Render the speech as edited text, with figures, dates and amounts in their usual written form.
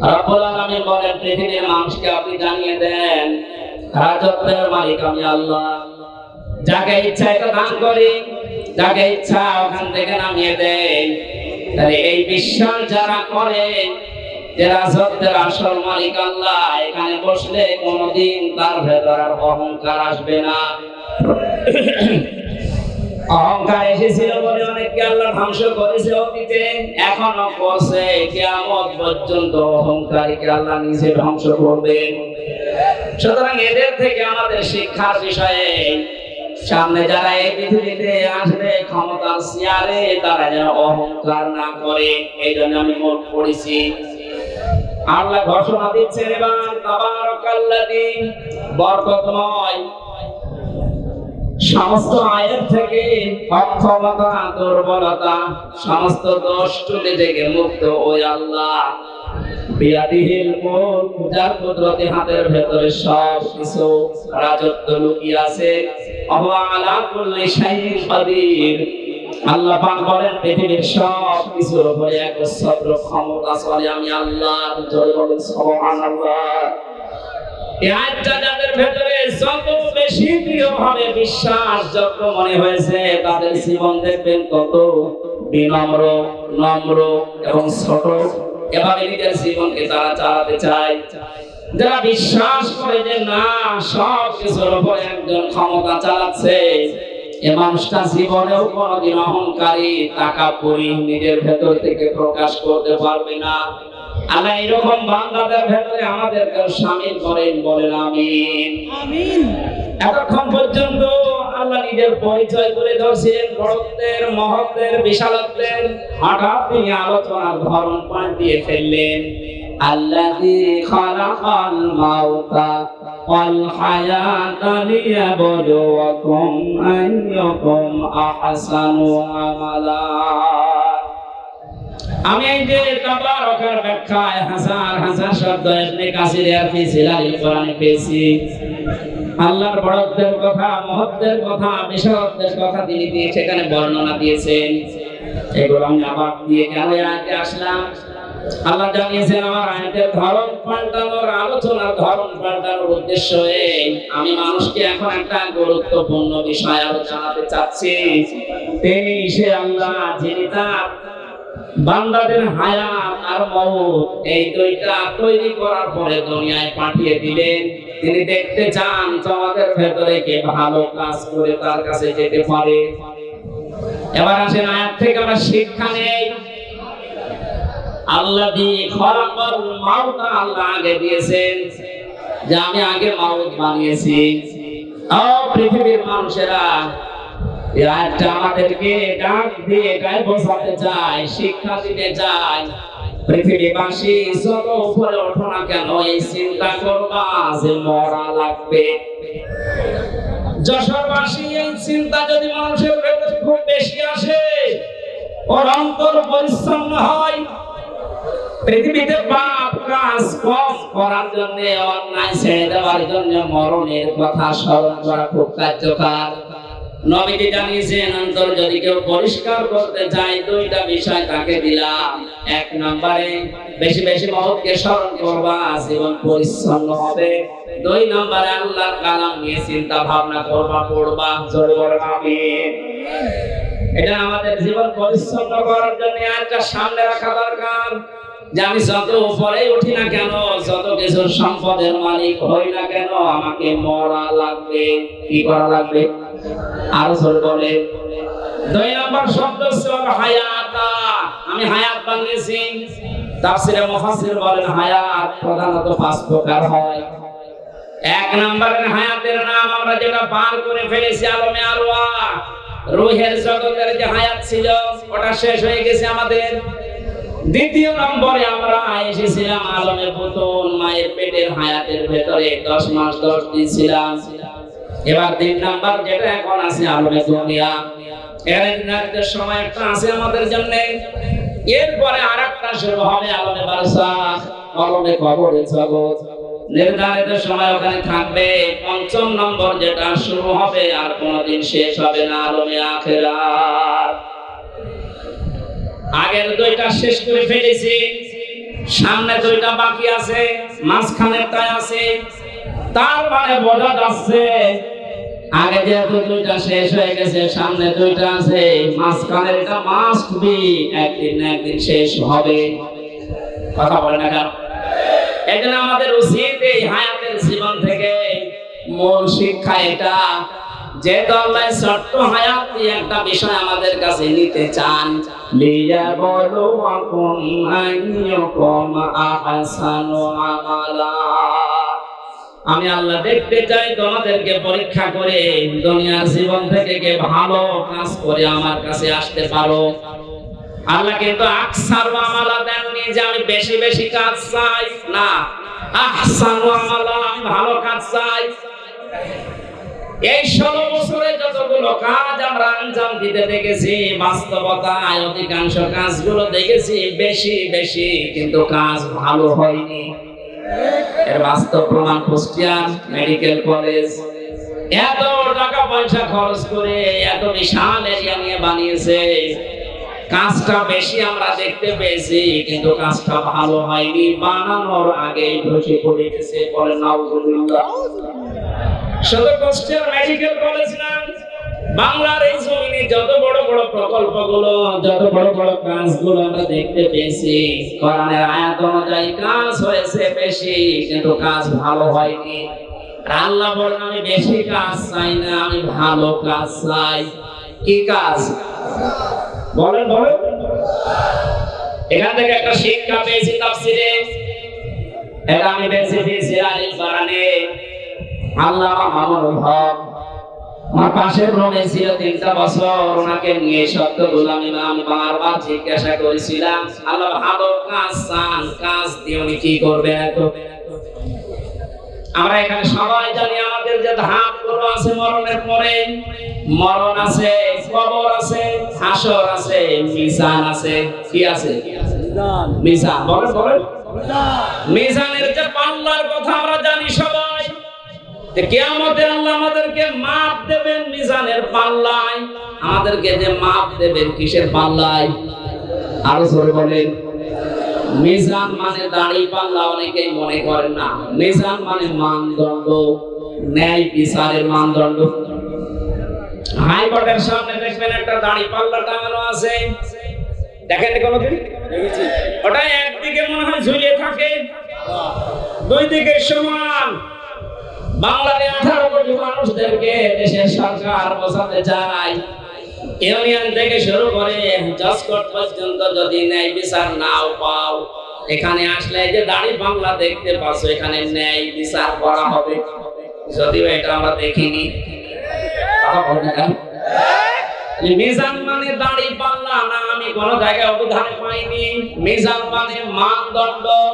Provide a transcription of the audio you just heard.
রব্বুল আলামিন বলেন, পৃথিবীর মানুষকে আপনি জানিয়ে দেন রাজত্বের মালিক আমি আল্লাহ। যাকে ইচ্ছা এটা দান করি, যাকে ইচ্ছা ওখান থেকে নামিয়ে দেয়। তাহলে এই বিশ্বাস যারা করে যে রাজত্বের আসল মালিক আল্লাহ, এখানে বসলে কোনোদিন তার ভেতর আর অহংকার আসবে না। অহংকার এসেছিল বলে অনেককে আল্লাহ ধ্বংস করেছে অতীতে, এখনো করছে, কিয়ামত পর্যন্ত অহংকারীকে আল্লাহ নিজে ধ্বংস করবে। সুতরাং এদের থেকে আমাদের শিক্ষার বিষয়ে, সামনে যারা এই পৃথিবীতে আসবে ক্ষমতার চেয়ারে, তারা যেন অহংকার না করে। এই জন্য আমি মত পড়েছি, আল্লাহ ঘোষণা দিচ্ছেন, এবার তাবারাকাল্লাযী, বরকতময়। সমস্ত আয়াত থেকে অক্ষমতা, দুর্বলতা, সমস্ত দোষ চলে থেকে মুক্ত ওই আল্লাহ। বিয়াদিহিল মুলক, যার কুদরতি হাতের ভেতরে সব কিছু রাজত্ব লুকিয়ে আছে। ওয়া আলা কুল্লি শাইইন কাদির। আল্লাহ পাক বলেন, পৃথিবীর সব কিছুর উপরে একচ্ছত্র ক্ষমতা চলে আমি আল্লাহ। জয় বলেন সুবহানাল্লাহ। এই আয়াতটা যাদের ভেতরে যত বেশি দৃঢ়ভাবে বিশ্বাসযোগ্য মনে হয়েছে, তাদের জীবন দেখবেন কত বিনম্র, নম্র এবং ছোট। এভাবে নিজের জীবনকে তারা চালাতে চায়। যারা বিশ্বাস করে যে না, সব কিছুর উপরে একজন ক্ষমতা চালাচ্ছে, এ মানুষটা জীবনেও কোনোদিন অহংকারী, তাকাব্বুরি নিজের ভেতর থেকে প্রকাশ করতে পারবে না। আল্লাহ এরকম বান্দাদের ভেতরে আমাদেরকে শামিল করেন, বলেন আমিন। আমিন। এতক্ষণ পর্যন্ত আল্লাহ নিজের পরিচয় তুলে ধরছিলেন, বড়ত্বের, মহত্বের, বিশালত্বের। হঠাৎ তিনি আলোচনার ধরন পাল্টিয়ে ফেললেন। আল্লাযী খালাকাল মাউতা ওয়াল হায়াতা লিয়াবলুয়াকুম আইয়ুকুম আহসানু আমালা। আমি এই যে তাবারাকার ব্যাখ্যায় হাজার হাজার শব্দ ইবনে কাসির আর ফি জিলালিল কোরআনে পেয়েছি। আল্লাহর বড়ত্বের কথা, মহত্বের কথা, বিশালত্বের কথা তিনি সেখানে বর্ণনা দিয়েছেন। এগুলো আমি আবার দিয়ে কেন আয়াতে আসলাম? আল্লাহ জানিয়েছেন, আমার আয়াতের ধরন পাল্টানোর, আলোচনার ধরন পাল্টানোর উদ্দেশ্য এই, আমি মানুষকে এখন একটা গুরুত্বপূর্ণ বিষয় জানাতে চাচ্ছি। তিনি সে আল্লাহ যিনি তার বান্দাদের হায়াত আর মওত এই দুইটা তৈরি করার পরে দুনিয়ায় পাঠিয়ে দিলেন। তিনি দেখতে চান তোমাদের ভেতরে কে ভালো কাজ করে তার কাছে যেতে পারে। এবার আসেন আয়াত থেকে আমরা শিক্ষা নেই। আল্লাযী খালাকাল মাউতা, আল্লাহ আগে দিয়েছেন যে আমি আগে মাউত বানিয়েছি। ও পৃথিবীর মানুষেরা, এই আয়াতটা আমাদেরকে ডাক দিয়ে গায়ে বোঝাতে চায়, শিক্ষা দিতে চায়। পৃথিবীবাসী যত উপরে ওঠো না কেন, এই চিন্তা করবা যে মরা লাগবে। যশোরবাসী, এই চিন্তা যদি মানুষের ভেতরে খুব বেশি আসে, ওর অন্তর পরিচ্ছন্ন হয়। পৃথিবীতে পাপ কাজ কম করার জন্য, অন্যায় ছেড়ে দেওয়ার জন্য মরণের কথা স্মরণ করা খুব কার্যকর। নবীজি জানিয়েছেন, অন্তর যদি কেউ পরিষ্কার করতে চায়, দুইটা বিষয় তাকে দিলাম। এক নম্বরে বেশি বেশি মওতকে স্মরণ করবা, জীবন পরিচ্ছন্ন হবে। দুই নম্বরে আল্লাহর কালাম নিয়ে চিন্তা ভাবনা করবা, পড়বা। জোরে বলেন আমিন। এটা আমাদের জীবন পরিচ্ছন্ন করার জন্য একটা সামনে রাখা দরকার যে আমি যত উপরে উঠি না কেন, যত কিছুর সম্পদের মালিক হই না কেন, আমাকে মরা লাগবে। কি করা লাগবে? আরো জোরে বলে। দুই নম্বর শব্দ হচ্ছে হায়াতা, আমি হায়াত বানিয়েছি। তাফসীরে মুফাসসির বলেন, হায়াত প্রধানত পাঁচ প্রকার হয়। এক নম্বরের হায়াতের নাম আমরা যেটা পার করে ফেলেছি আলমে আরওয়াহ, রূহের জগতের যে হায়াত ছিল ওটা শেষ হয়ে গেছে আমাদের। দ্বিতীয় নম্বরে আমরা এসেছিলাম আলমে পুতুন, মায়ের পেটের হায়াতের ভেতরে 10 মাস 10 দিন ছিলাম। এবার 3 নাম্বার যেটা এখন আছে আলমে দুনিয়া, এর নির্ধারিত সময় একটা আছে আমাদের জন্য। এরপরে আরেকটা শুরু হবে আলমে বারজাখ, আলমে কবরের জগৎ। নির্ধারিত সময় ওখানে থাকবে। 5ম নম্বর যেটা শুরু হবে আর কোনোদিন শেষ হবে না, আলমে আখিরাত। আগের দুইটা শেষ করে ফেলেছি, সামনে দুইটা বাকি আছে, মাঝখানেরটাই আছে। তার মানে বোঝা যাচ্ছে আগে যেহেতু দুইটা শেষ হয়ে গেছে, সামনে দুইটা আছে, মাঝখানের এটা মাস্ট বি একদিন না একদিন শেষ হবে। কথা বলে না কেন? এই জন্য আমাদের উচিত এই হায়াতের জীবন থেকে মূল শিক্ষা এটা, যে আল্লাহ ছোট্ট হায়াত দিয়ে একটা বিষয় আমাদের কাছে নিতে চান, লিয়াবলুয়াকুম আইয়ুকুম আহসানু আমালা। আমি আল্লাহ দেখতে চাই তোমাদেরকে পরীক্ষা করে দুনিয়ার জীবন থেকে কে ভালো কাজ করে আমার কাছে আসতে পারো। আল্লাহ কিন্তু আকসার আমালা দেননি যে আমি বেশি বেশি কাজ চাই, না, আহসানু আমালা, আমি ভালো কাজ চাই। এই 16 বছরে যতগুলো কাজ আমরা আঞ্জাম দিতে দেখেছি, বাস্তবতায় অধিকাংশ কাজগুলো দেখেছি বেশি বেশি, কিন্তু কাজ ভালো হয়নি। এর বাস্তব প্রমাণ কুষ্টিয়া মেডিকেল কলেজ এত টাকা পয়সা খরচ করে এত বিশাল এরিয়া নিয়ে বানিয়েছে, কাজটা বেশি আমরা দেখতে পেয়েছি, কিন্তু কাজটা ভালো হয়নি। বানানোর আগেই ধসে পড়ে গেছে। বলেন নাউজুবিল্লাহ। শুধু কুষ্টিয়া মেডিকেল কলেজ না, বাংলার এই জমিনে যত বড় বড় প্রকল্পগুলো, যত বড় বড় কাজগুলো আমরা দেখতে পেয়েছি, কোরআনের আয়াত অনুযায়ী কাজ হয়েছে বেশি, কিন্তু কাজ ভালো হয়নি। আল্লাহ বলেন আমি বেশি কাজ চাই না, আমি ভালো কাজ চাই। কি কাজ? বলেন বলেন। এখান থেকে একটা শিক্ষা পেয়েছি তাফসীরে, এটা আমি পেয়েছি সিরাজুল বারানে। আল্লাহ মামুনুল হক আমার পাশের রুমে ছিল 3টা বছর, ওনাকে নিয়ে সত্য গোলামি আমি বারবার জিজ্ঞাসা করেছিলাম, আল্লাহ ভালো কাজ চান, কাজ দিয়ে উনি কি করবে? আমরা এখানে সবাই জানি আমাদের যে ধাপগুলো আছে, মরণের পরে মরণ আছে, কবর আছে, হাসর আছে, মিজান আছে। কি আছে? মিজান। বলেন বলেন। মিজানের যে পাল্লার কথা আমরা জানি সবাই, কিয়ামতে আল্লাহ আমাদেরকে মাপ দেবেন মিজানের পাল্লায়। আমাদেরকে যে মাপ দেবেন কিসের পাল্লায়? আরো জোরে বলেন। মিজান মানে দাড়ি পাল্লা অনেকেই মনে করেন না, মিজান মানে মানদণ্ড, ন্যায় বিচারের মানদণ্ড। হাইকোর্টের সামনে দেখবেন একটা দাড়ি পাল্লা টাঙানো আছে, দেখেন কোনদিন? দেখেছি। ওটা একদিকে মনে হয় ঝুলিয়ে থাকে, দুই দিকে সমান। বাংলার 18 কোটি মানুষদেরকে দেশের সরকার বোঝাতে চায়, ইউনিয়ন থেকে শুরু করে জজ কোর্ট পর্যন্ত যদি ন্যায় বিচার নাও পাও, এখানে আসলে যে দাড়ি বাংলা দেখতে পাচ্ছ, এখানে ন্যায় বিচার করা হবে। যদিও এটা আমরা দেখিনি। মিজান মানে দাড়ি পাল্লা না, আমি কোন জায়গায় অবধান পাইনি। মিজান মানে মানদণ্ড।